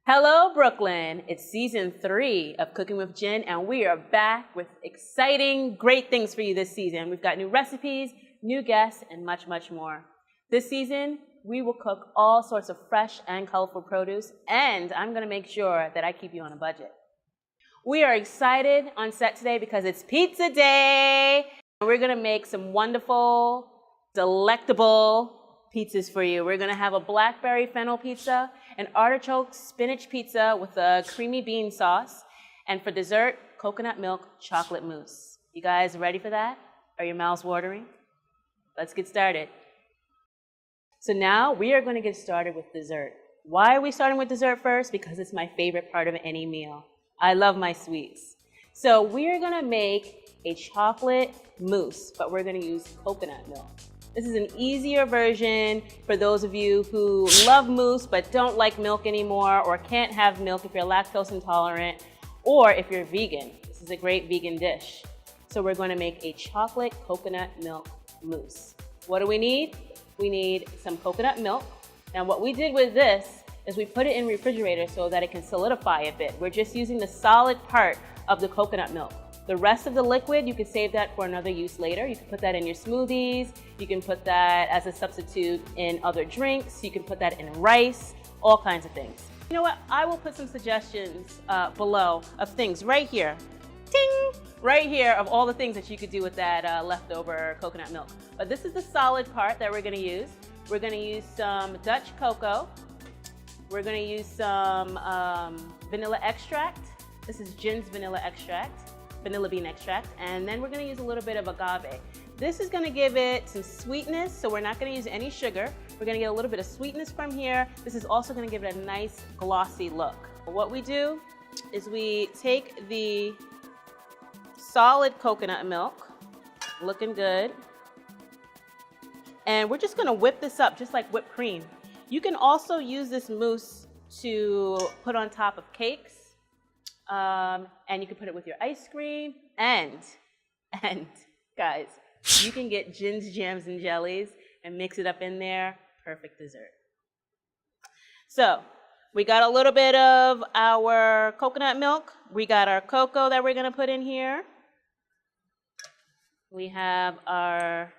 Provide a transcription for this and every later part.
Hello, Brooklyn. It's season 3 of Cooking with Jen, and we are back with exciting, great things for you this season. We've got new recipes, new guests, and much, much more. This season, we will cook all sorts of fresh and colorful produce, and I'm going to make sure that I keep you on a budget. We are excited on set today because it's pizza day. We're going to make some wonderful, delectable pizzas for you. We're going to have a Blackberry Fennel pizza, an Artichoke spinach pizza with a creamy bean sauce, and for dessert, coconut milk chocolate mousse. You guys ready for that? Are your mouths watering? Let's get started. So now we are going to get started with dessert. Why are we starting with dessert first? Because it's my favorite part of any meal. I love my sweets. So we are going to make a chocolate mousse, but we're going to use coconut milk. This is an easier version for those of you who love mousse but don't like milk anymore, or can't have milk if you're lactose intolerant, or if you're vegan. This is a great vegan dish. So we're going to make a chocolate coconut milk mousse. What do we need? We need some coconut milk. Now what we did with this is we put it in the refrigerator so that it can solidify a bit. We're just using the solid part of the coconut milk. The rest of the liquid, you can save that for another use later. You can put that in your smoothies. You can put that as a substitute in other drinks. You can put that in rice, all kinds of things. You know what? I will put some suggestions below of things right here. Ting! Right here of all the things that you could do with that leftover coconut milk. But this is the solid part that we're gonna use. We're gonna use some Dutch cocoa. We're gonna use some vanilla extract. This is Jen's vanilla extract. Vanilla bean extract, and then we're going to use a little bit of agave. This is going to give it some sweetness, so we're not going to use any sugar. We're going to get a little bit of sweetness from here. This is also going to give it a nice glossy look. What we do is we take the solid coconut milk, looking good, and we're just going to whip this up just like whipped cream. You can also use this mousse to put on top of cakes. And you can put it with your ice cream, and guys, you can get Jen's jams and jellies and mix it up in there. Perfect dessert. So we got a little bit of our coconut milk. We got our cocoa that we're going to put in here. We have our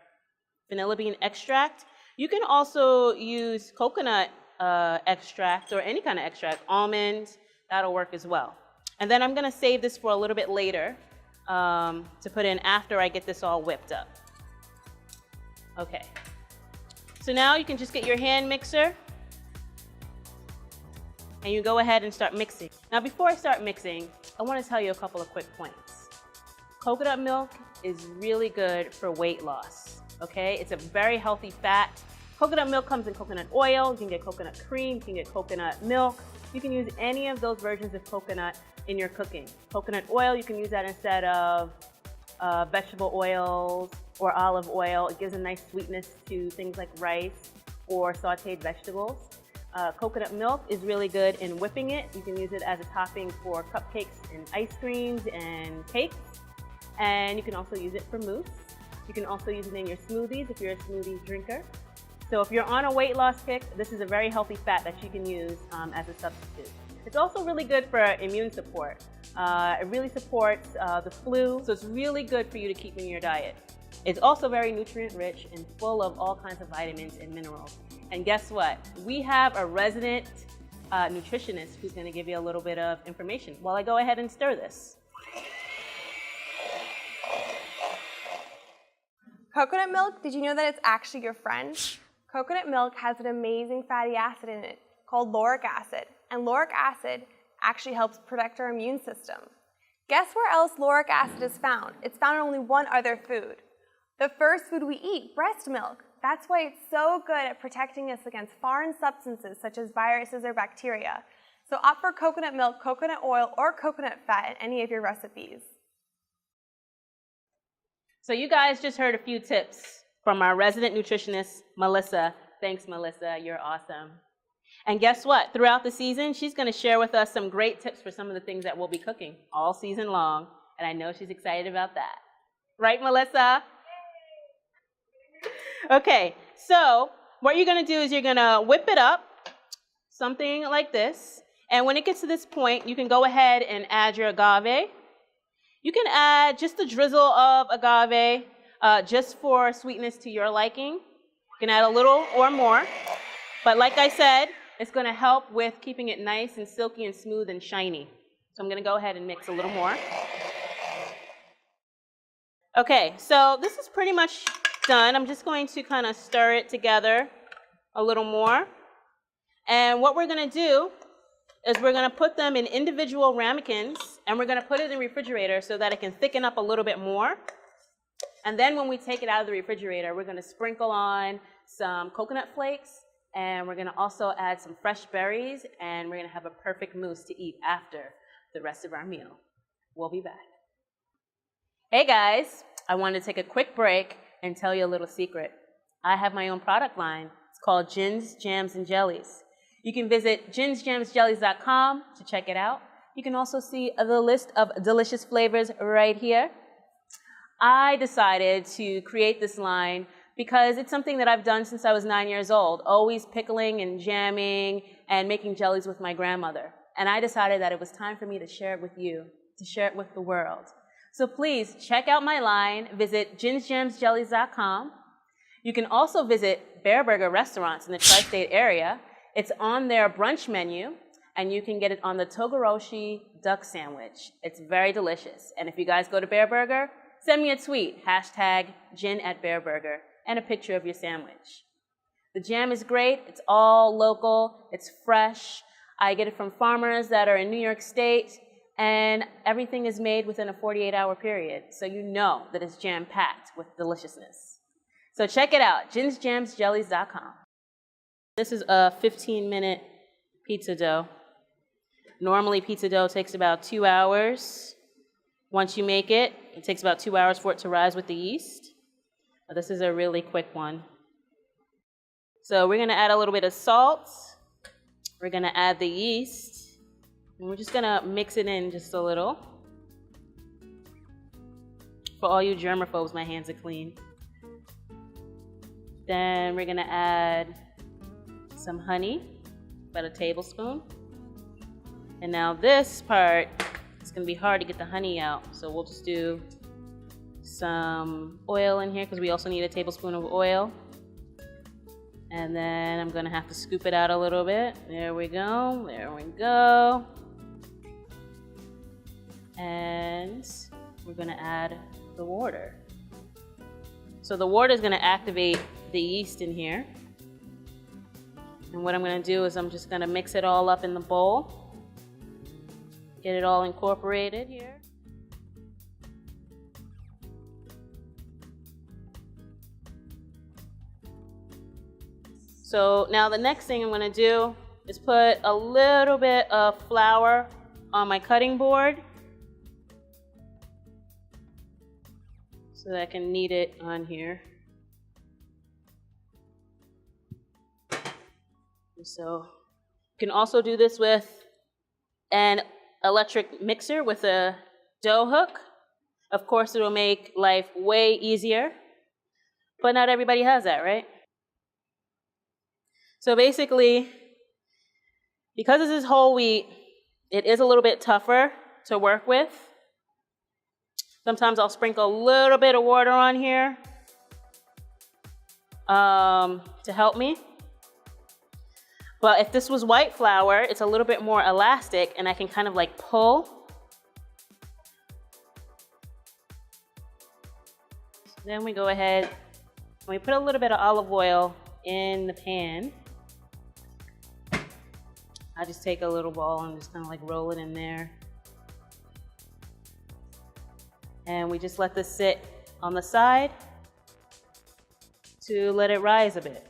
vanilla bean extract. You can also use coconut extract or any kind of extract, almond, that'll work as well. And then I'm going to save this for a little bit later to put in after I get this all whipped up. Okay. So now you can just get your hand mixer and you go ahead and start mixing. Now before I start mixing, I want to tell you a couple of quick points. Coconut milk is really good for weight loss. Okay? It's a very healthy fat. Coconut milk comes in coconut oil. You can get coconut cream. You can get coconut milk. You can use any of those versions of coconut in your cooking. Coconut oil, you can use that instead of vegetable oils or olive oil. It gives a nice sweetness to things like rice or sauteed vegetables. Coconut milk is really good in whipping it. You can use it as a topping for cupcakes and ice creams and cakes. And you can also use it for mousse. You can also use it in your smoothies if you're a smoothie drinker. So if you're on a weight loss kick, this is a very healthy fat that you can use as a substitute. It's also really good for immune support. It really supports the flu, so it's really good for you to keep in your diet. It's also very nutrient rich and full of all kinds of vitamins and minerals. And guess what? We have a resident nutritionist who's going to give you a little bit of information while I go ahead and stir this. Coconut milk, did you know that it's actually your friend? Coconut milk has an amazing fatty acid in it called lauric acid, and lauric acid actually helps protect our immune system. Guess where else lauric acid is found? It's found in only one other food. The first food we eat, breast milk. That's why it's so good at protecting us against foreign substances such as viruses or bacteria. So opt for coconut milk, coconut oil, or coconut fat in any of your recipes. So you guys just heard a few tips from our resident nutritionist, Melissa. Thanks, Melissa. You're awesome. And guess what? Throughout the season, she's going to share with us some great tips for some of the things that we'll be cooking all season long. And I know she's excited about that. Right, Melissa? Okay, so what you're going to do is you're going to whip it up, something like this. And when it gets to this point, you can go ahead and add your agave. You can add just a drizzle of agave just for sweetness to your liking. You can add a little or more. But like I said, it's going to help with keeping it nice and silky and smooth and shiny. So I'm going to go ahead and mix a little more. Okay, so this is pretty much done. I'm just going to kind of stir it together a little more. And what we're going to do is we're going to put them in individual ramekins, and we're going to put it in the refrigerator so that it can thicken up a little bit more. And then when we take it out of the refrigerator, we're going to sprinkle on some coconut flakes, and we're going to also add some fresh berries, and we're going to have a perfect mousse to eat after the rest of our meal. We'll be back. Hey guys, I wanted to take a quick break and tell you a little secret. I have my own product line. It's called Gins, Jams, and Jellies. You can visit ginsjamsjellies.com to check it out. You can also see the list of delicious flavors right here. I decided to create this line because it's something that I've done since I was 9 years old, always pickling and jamming and making jellies with my grandmother. And I decided that it was time for me to share it with you, to share it with the world. So please check out my line, visit ginsjamsjellies.com. You can also visit Bear Burger restaurants in the tri-state area. It's on their brunch menu, and you can get it on the Togoroshi duck sandwich. It's very delicious. And if you guys go to Bear Burger, send me a tweet, #Gin@BearBurger, and a picture of your sandwich. The jam is great. It's all local. It's fresh. I get it from farmers that are in New York State, and everything is made within a 48-hour period, so you know that it's jam-packed with deliciousness. So check it out, ginsjamsjellies.com. This is a 15-minute pizza dough. Normally, pizza dough takes about 2 hours. Once you make it, it takes about 2 hours for it to rise with the yeast. But this is a really quick one. So we're going to add a little bit of salt. We're going to add the yeast. And we're just going to mix it in just a little. For all you germaphobes, my hands are clean. Then we're going to add some honey, about a tablespoon. And now this part, it's going to be hard to get the honey out, so we'll just do some oil in here because we also need a tablespoon of oil. And then I'm going to have to scoop it out a little bit. There we go, there we go. And we're going to add the water. So the water is going to activate the yeast in here. And what I'm going to do is I'm just going to mix it all up in the bowl. Get it all incorporated here. So now the next thing I'm going to do is put a little bit of flour on my cutting board so that I can knead it on here. So you can also do this with an electric mixer with a dough hook. Of course, it'll make life way easier, but not everybody has that, right? So basically, because this is whole wheat, it is a little bit tougher to work with. Sometimes I'll sprinkle a little bit of water on here to help me. But if this was white flour, it's a little bit more elastic and I can kind of like pull. So then we go ahead and we put a little bit of olive oil in the pan. I just take a little ball and just kind of like roll it in there. And we just let this sit on the side to let it rise a bit.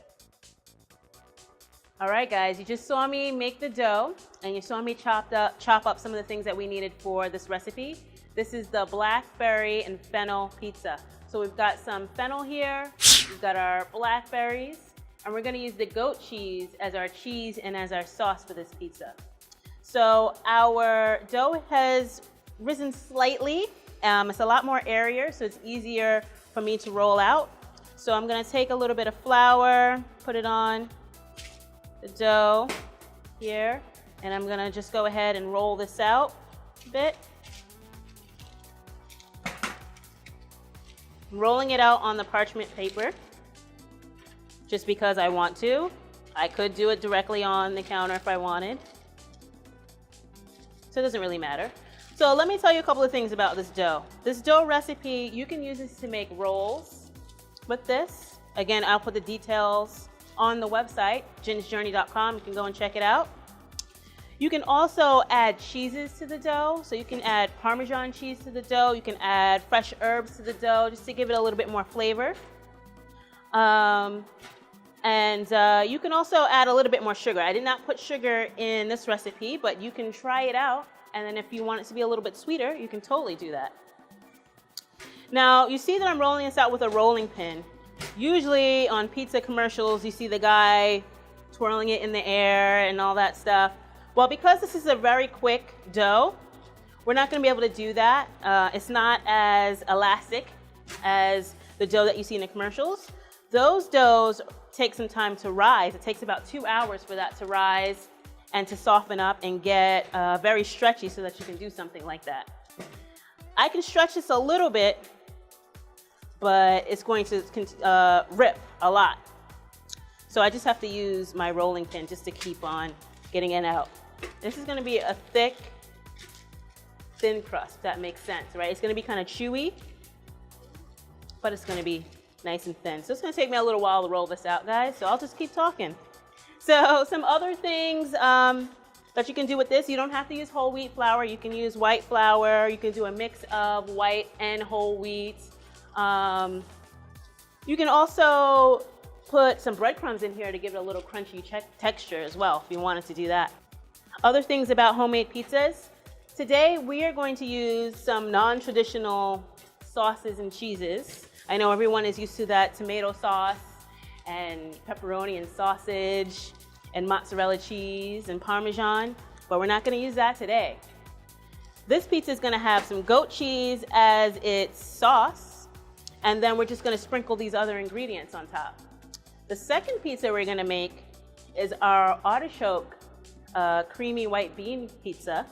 All right, guys, you just saw me make the dough, and you saw me chop up some of the things that we needed for this recipe. This is the Blackberry and Fennel pizza. So we've got some fennel here, we've got our blackberries, and we're gonna use the goat cheese as our cheese and as our sauce for this pizza. So our dough has risen slightly. It's a lot more airier, so it's easier for me to roll out. So I'm gonna take a little bit of flour, put it on the dough here, And I'm gonna just go ahead and roll this out a bit. I'm rolling it out on the parchment paper just because I want to. I could do it directly on the counter if I wanted. So it doesn't really matter. So let me tell you a couple of things about this dough. This dough recipe, you can use this to make rolls with this. Again, I'll put the details on the website, jinsjourney.com. You can go and check it out. You can also add cheeses to the dough. So you can add Parmesan cheese to the dough. You can add fresh herbs to the dough just to give it a little bit more flavor. You can also add a little bit more sugar. I did not put sugar in this recipe, but you can try it out. And then if you want it to be a little bit sweeter, you can totally do that. Now, you see that I'm rolling this out with a rolling pin. Usually on pizza commercials, you see the guy twirling it in the air and all that stuff. Well, because this is a very quick dough, we're not going to be able to do that. It's not as elastic as the dough that you see in the commercials. Those doughs take some time to rise. It takes about 2 hours for that to rise and to soften up and get very stretchy so that you can do something like that. I can stretch this a little bit, but it's going to rip a lot. So I just have to use my rolling pin just to keep on getting it out. This is going to be a thick, thin crust, if that makes sense, right? It's going to be kind of chewy, but it's going to be nice and thin. So it's going to take me a little while to roll this out, guys, so I'll just keep talking. So some other things that you can do with this, you don't have to use whole wheat flour. You can use white flour. You can do a mix of white and whole wheat. You can also put some breadcrumbs in here to give it a little crunchy texture as well, if you wanted to do that. Other things about homemade pizzas. Today, we are going to use some non-traditional sauces and cheeses. I know everyone is used to that tomato sauce and pepperoni and sausage and mozzarella cheese and Parmesan, but we're not going to use that today. This pizza is going to have some goat cheese as its sauce, and then we're just going to sprinkle these other ingredients on top. The second pizza we're going to make is our artichoke creamy white bean pizza.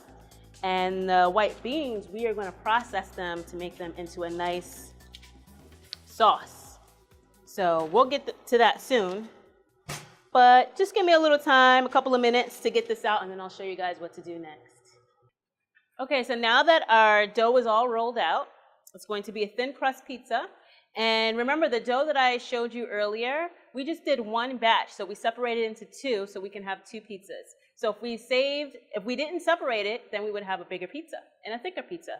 And the white beans, we are going to process them to make them into a nice sauce. So we'll get to that soon. But just give me a little time, a couple of minutes to get this out, and then I'll show you guys what to do next. Okay, so now that our dough is all rolled out, it's going to be a thin crust pizza. And remember, the dough that I showed you earlier, we just did one batch, so we separated it into two so we can have two pizzas. So if we didn't separate it, then we would have a bigger pizza and a thicker pizza.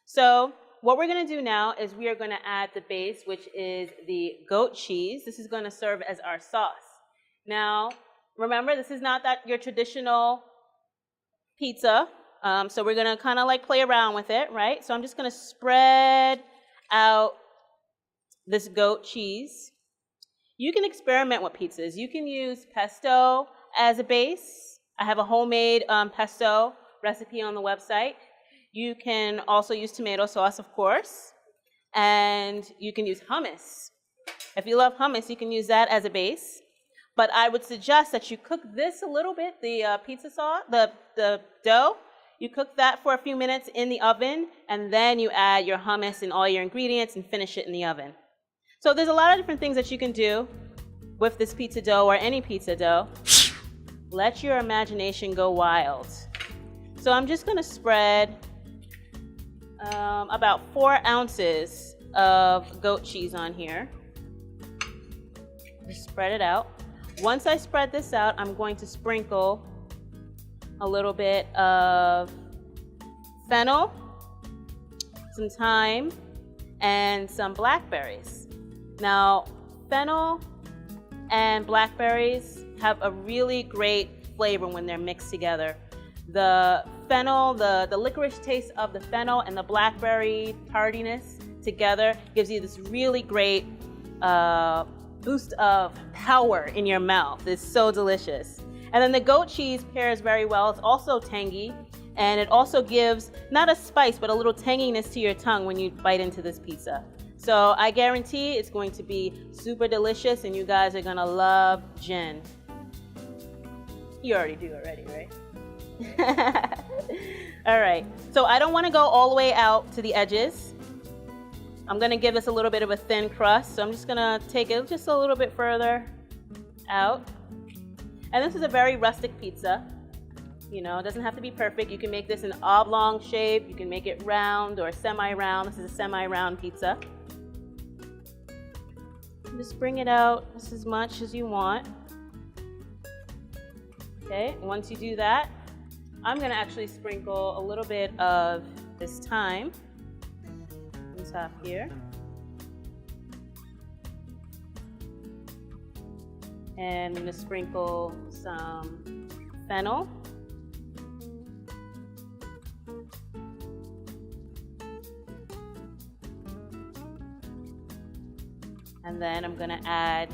So what we're going to do now is we are going to add the base, which is the goat cheese. This is going to serve as our sauce. Now, remember, this is not your traditional pizza, so we're going to kind of like play around with it, right? So I'm just going to spread out this goat cheese. You can experiment with pizzas. You can use pesto as a base. I have a homemade pesto recipe on the website. You can also use tomato sauce, of course, and you can use hummus. If you love hummus, you can use that as a base. But I would suggest that you cook this a little bit, the pizza sauce, the dough. You cook that for a few minutes in the oven, and then you add your hummus and all your ingredients and finish it in the oven. So there's a lot of different things that you can do with this pizza dough or any pizza dough. Let your imagination go wild. So I'm just going to spread about 4 ounces of goat cheese on here. Just spread it out. Once I spread this out, I'm going to sprinkle a little bit of fennel, some thyme, and some blackberries. Now, fennel and blackberries have a really great flavor when they're mixed together. The fennel, the licorice taste of the fennel and the blackberry tardiness together gives you this really great boost of power in your mouth. It's so delicious. And then the goat cheese pairs very well. It's also tangy, and it also gives not a spice, but a little tanginess to your tongue when you bite into this pizza. So I guarantee it's going to be super delicious, and you guys are gonna love gin. You already do already, right? All right, so I don't want to go all the way out to the edges. I'm going to give this a little bit of a thin crust, so I'm just going to take it just a little bit further out. And this is a very rustic pizza. You know, it doesn't have to be perfect. You can make this an oblong shape. You can make it round or semi-round. This is a semi-round pizza. Just bring it out just as much as you want. Okay, once you do that, I'm going to actually sprinkle a little bit of this thyme on top here. And I'm going to sprinkle some fennel. And then I'm going to add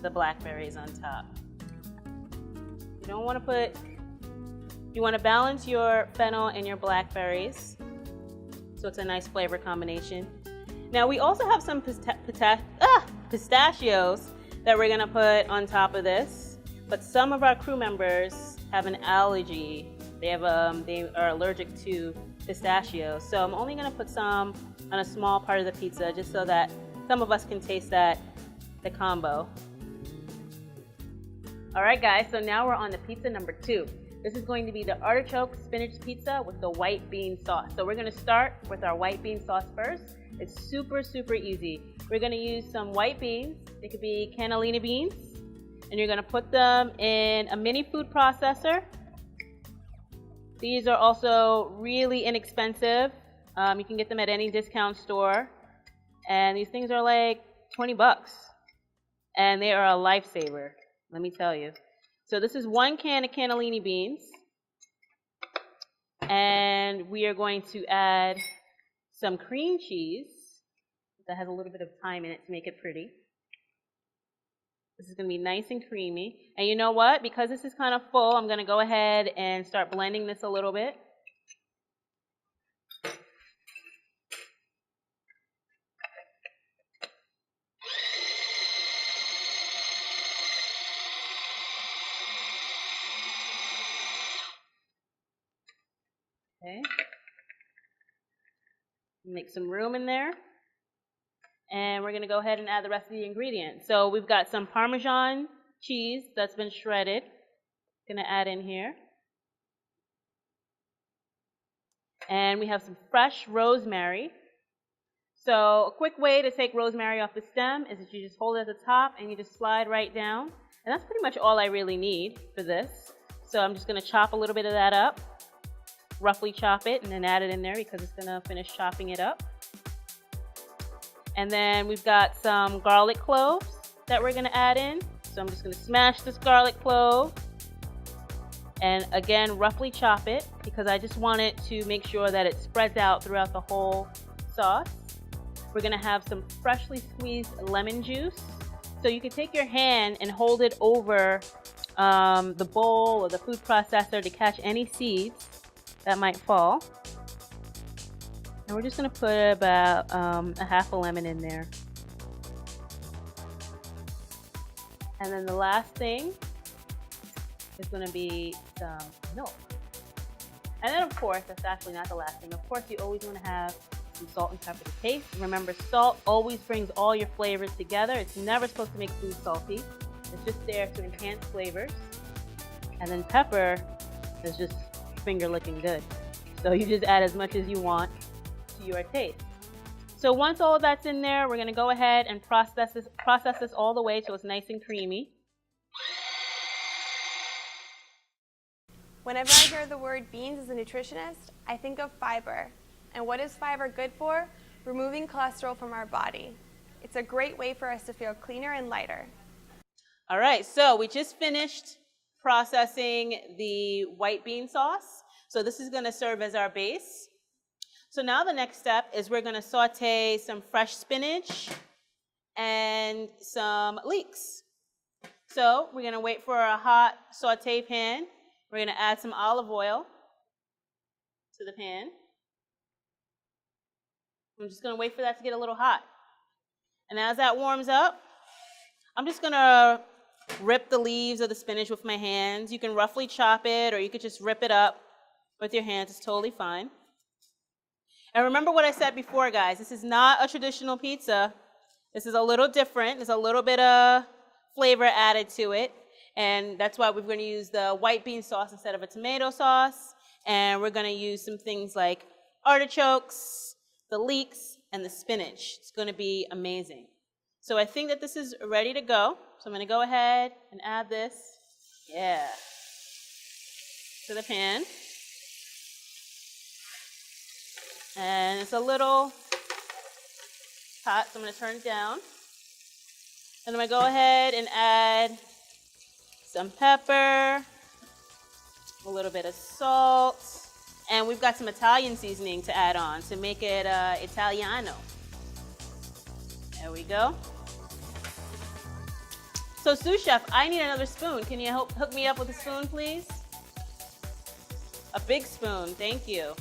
the blackberries on top. You don't want to put, you want to balance your fennel and your blackberries so it's a nice flavor combination. Now we also have some pistachios that we're going to put on top of this, but some of our crew members have an allergy. They are allergic to pistachios, so I'm only going to put some on a small part of the pizza just so that some of us can taste the combo. All right, guys, so now we're on to pizza number 2. This is going to be the artichoke spinach pizza with the white bean sauce. So we're going to start with our white bean sauce first. It's super, super easy. We're going to use some white beans. It could be cannellini beans. And you're going to put them in a mini food processor. These are also really inexpensive. You can get them at any discount store. And these things are like 20 bucks. And they are a lifesaver, let me tell you. So this is 1 can of cannellini beans. And we are going to add some cream cheese that has a little bit of thyme in it to make it pretty. This is going to be nice and creamy. And you know what? Because this is kind of full, I'm going to go ahead and start blending this a little bit. Okay. Make some room in there. And we're going to go ahead and add the rest of the ingredients. So we've got some Parmesan cheese that's been shredded. Going to add in here. And we have some fresh rosemary. So a quick way to take rosemary off the stem is that you just hold it at the top and you just slide right down. And that's pretty much all I really need for this. So I'm just going to chop a little bit of that up. Roughly chop it and then add it in there because it's going to finish chopping it up. And then we've got some garlic cloves that we're going to add in. So I'm just going to smash this garlic clove and again roughly chop it because I just want it to make sure that it spreads out throughout the whole sauce. We're going to have some freshly squeezed lemon juice. So you can take your hand and hold it over the bowl or the food processor to catch any seeds that might fall. And we're just going to put about a half a lemon in there. And then the last thing is going to be some milk. And then of course, that's actually not the last thing. Of course, you always want to have some salt and pepper to taste. Remember, salt always brings all your flavors together. It's never supposed to make food salty. It's just there to enhance flavors. And then pepper is just finger looking good. So you just add as much as you want to your taste. So once all of that's in there, we're going to go ahead and process this all the way so it's nice and creamy. Whenever I hear the word beans as a nutritionist, I think of fiber. And what is fiber good for? Removing cholesterol from our body. It's a great way for us to feel cleaner and lighter. All right, so we just finished processing the white bean sauce. So this is going to serve as our base. So now the next step is we're going to saute some fresh spinach and some leeks. So we're going to wait for a hot saute pan. We're going to add some olive oil to the pan. I'm just going to wait for that to get a little hot. And as that warms up, I'm just going to rip the leaves of the spinach with my hands. You can roughly chop it, or you could just rip it up with your hands. It's totally fine. And remember what I said before, guys. This is not a traditional pizza. This is a little different. There's a little bit of flavor added to it. And that's why we're going to use the white bean sauce instead of a tomato sauce. And we're going to use some things like artichokes, the leeks, and the spinach. It's going to be amazing. So I think that this is ready to go. So I'm going to go ahead and add this, to the pan. And it's a little hot, so I'm going to turn it down. And I'm going to go ahead and add some pepper, a little bit of salt, and we've got some Italian seasoning to add on to make it Italiano. There we go. So sous chef, I need another spoon. Can you hook me up with a spoon, please? A big spoon, thank you.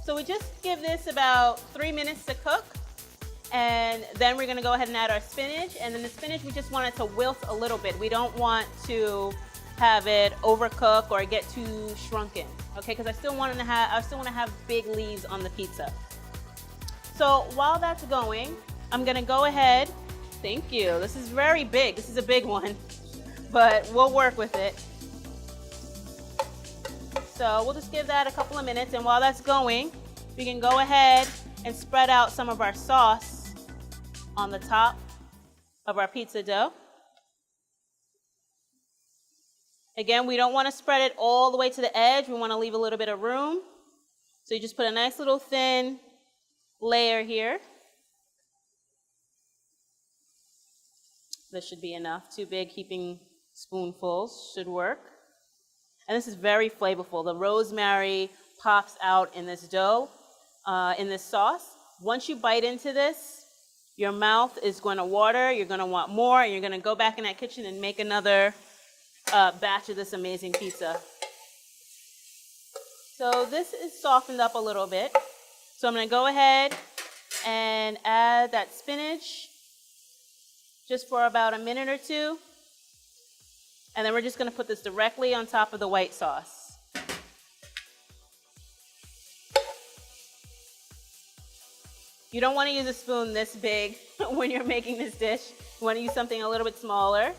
So we just give this about 3 minutes to cook, and then we're gonna go ahead and add our spinach, and then the spinach, we just want it to wilt a little bit. We don't want to have it overcook or get too shrunken, okay? Because I still want to have big leaves on the pizza. So while that's going, I'm gonna go ahead. Thank you. This is very big. This is a big one, but we'll work with it. So we'll just give that a couple of minutes, and while that's going, we can go ahead and spread out some of our sauce on the top of our pizza dough. Again, we don't want to spread it all the way to the edge. We want to leave a little bit of room. So you just put a nice little thin layer here. This should be enough. 2 big heaping spoonfuls should work. And this is very flavorful. The rosemary pops out in this dough, in this sauce. Once you bite into this, your mouth is going to water. You're going to want more, and you're going to go back in that kitchen and make another batch of this amazing pizza. So this is softened up a little bit. So I'm going to go ahead and add that spinach just for about a minute or 2. And then we're just going to put this directly on top of the white sauce. You don't want to use a spoon this big when you're making this dish. You want to use something a little bit smaller,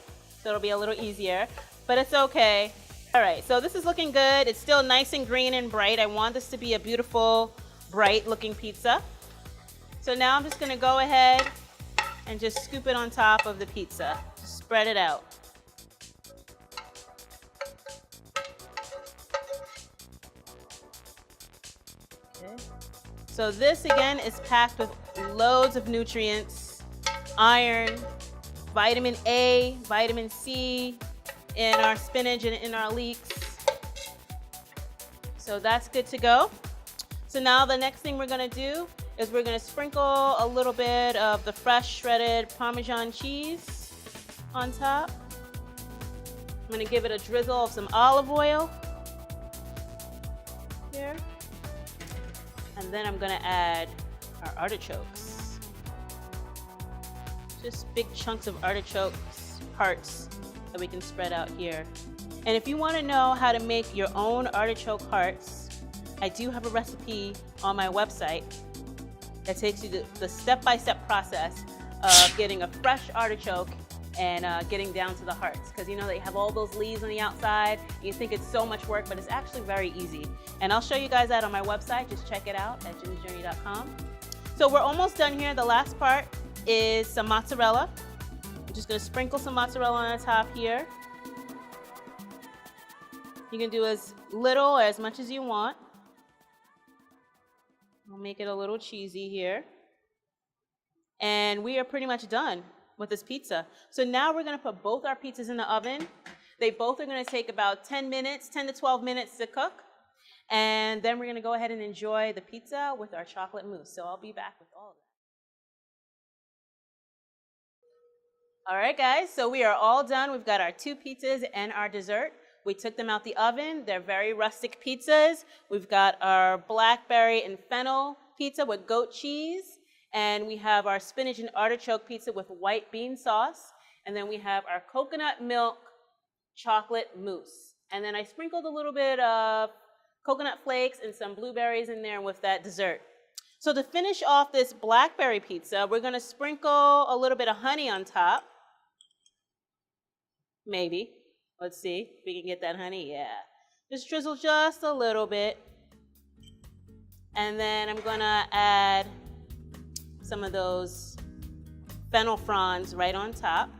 so it'll be a little easier, but it's okay. All right, so this is looking good. It's still nice and green and bright. I want this to be a beautiful, bright looking pizza. So now I'm just going to go ahead and just scoop it on top of the pizza. Just spread it out. Okay. So this again is packed with loads of nutrients, iron, vitamin A, vitamin C in our spinach and in our leeks. So that's good to go. So now the next thing we're gonna do is we're gonna sprinkle a little bit of the fresh shredded Parmesan cheese on top. I'm gonna give it a drizzle of some olive oil here. And then I'm gonna add our artichokes. Just big chunks of artichokes, hearts, that we can spread out here. And if you wanna know how to make your own artichoke hearts, I do have a recipe on my website that takes you the step-by-step process of getting a fresh artichoke and getting down to the hearts. Because you know they have all those leaves on the outside. You think it's so much work, but it's actually very easy. And I'll show you guys that on my website. Just check it out at jimmysjourney.com. So we're almost done here. The last part is some mozzarella. I'm just gonna sprinkle some mozzarella on the top here. You can do as little or as much as you want. I'll make it a little cheesy here. And we are pretty much done with this pizza. So now we're gonna put both our pizzas in the oven. They both are gonna take about 10 minutes, 10 to 12 minutes to cook. And then we're gonna go ahead and enjoy the pizza with our chocolate mousse. So I'll be back with all of that. All right, guys, so we are all done. We've got our 2 pizzas and our dessert. We took them out the oven. They're very rustic pizzas. We've got our Blackberry and Fennel pizza with goat cheese. And we have our spinach and artichoke pizza with white bean sauce. And then we have our coconut milk chocolate mousse. And then I sprinkled a little bit of coconut flakes and some blueberries in there with that dessert. So to finish off this blackberry pizza, we're gonna sprinkle a little bit of honey on top. Maybe. Let's see if we can get that honey. Yeah. Just drizzle just a little bit. And then I'm gonna add some of those fennel fronds right on top.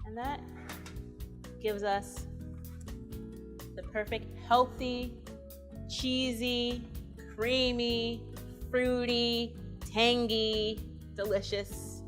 And that gives us the perfect healthy, cheesy, creamy, fruity, tangy, delicious.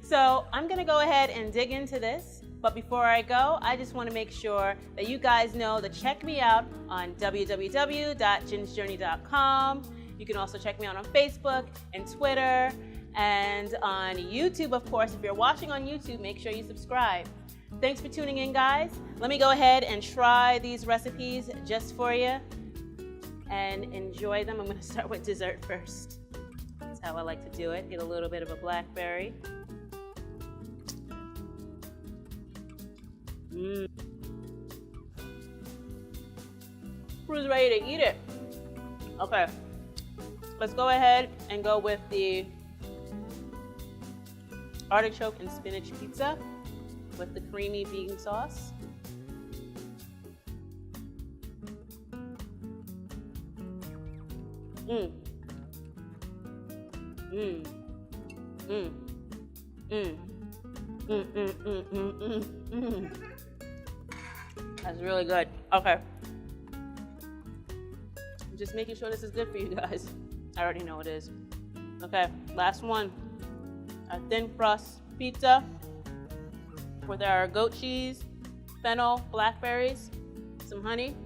So I'm gonna go ahead and dig into this, but before I go, I just wanna make sure that you guys know to check me out on www.ginsjourney.com. You can also check me out on Facebook and Twitter and on YouTube, of course. If you're watching on YouTube, make sure you subscribe. Thanks for tuning in, guys. Let me go ahead and try these recipes just for you and enjoy them. I'm gonna start with dessert first. That's how I like to do it. Get a little bit of a blackberry. Who's ready to eat it? Okay, let's go ahead and go with the artichoke and spinach pizza with the creamy vegan sauce. That's really good. Okay. I'm just making sure this is good for you guys. I already know it is. Okay, last one. A thin crust pizza with our goat cheese, fennel, blackberries, some honey.